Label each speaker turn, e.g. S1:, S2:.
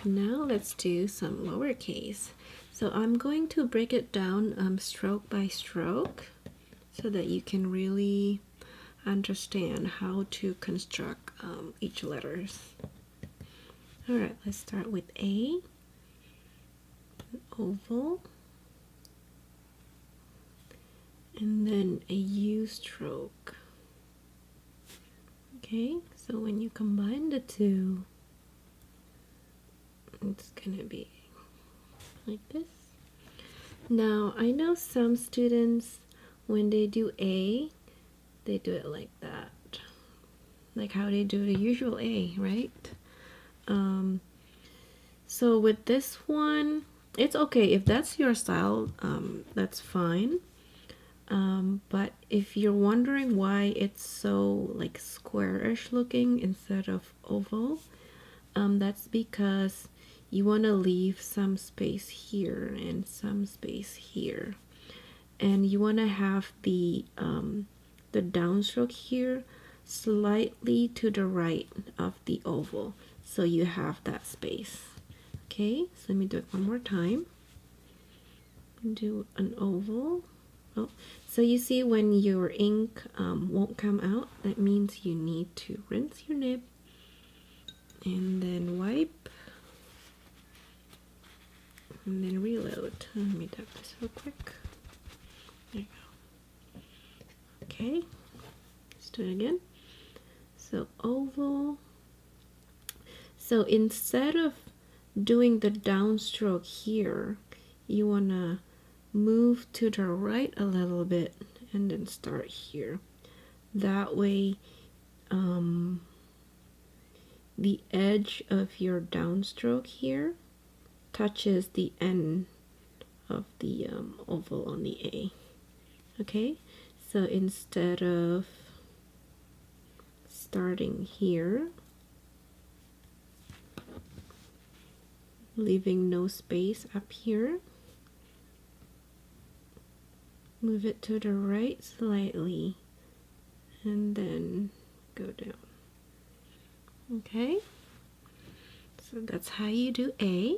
S1: Now let's do some lowercase. So I'm going to break it down stroke by stroke so that you can really understand how to construct each letters. Alright, let's start with A, an oval, and then a U stroke. Okay, so when you combine the two, it's gonna be like this. Now, I know some students, when they do A, they do it like that. Like how they do the usual A, right? So with this one, it's okay. If that's your style, that's fine. But if you're wondering why it's so like squarish looking instead of oval, that's because you want to leave some space here and some space here, and you want to have the downstroke here slightly to the right of the oval, so you have that space. Okay, so let me do it one more time. Do an oval. Oh, so you see when your ink won't come out, that means you need to rinse your nib and then wipe and then reload. Let me tap this real quick. There you go. Okay, let's do it again. So oval. So instead of doing the downstroke here, you want to move to the right a little bit and then start here. That way the edge of your downstroke here touches the end of the oval on the A. Okay, so instead of starting here, leaving no space up here, move it to the right slightly and then go down. Okay, so that's how you do A.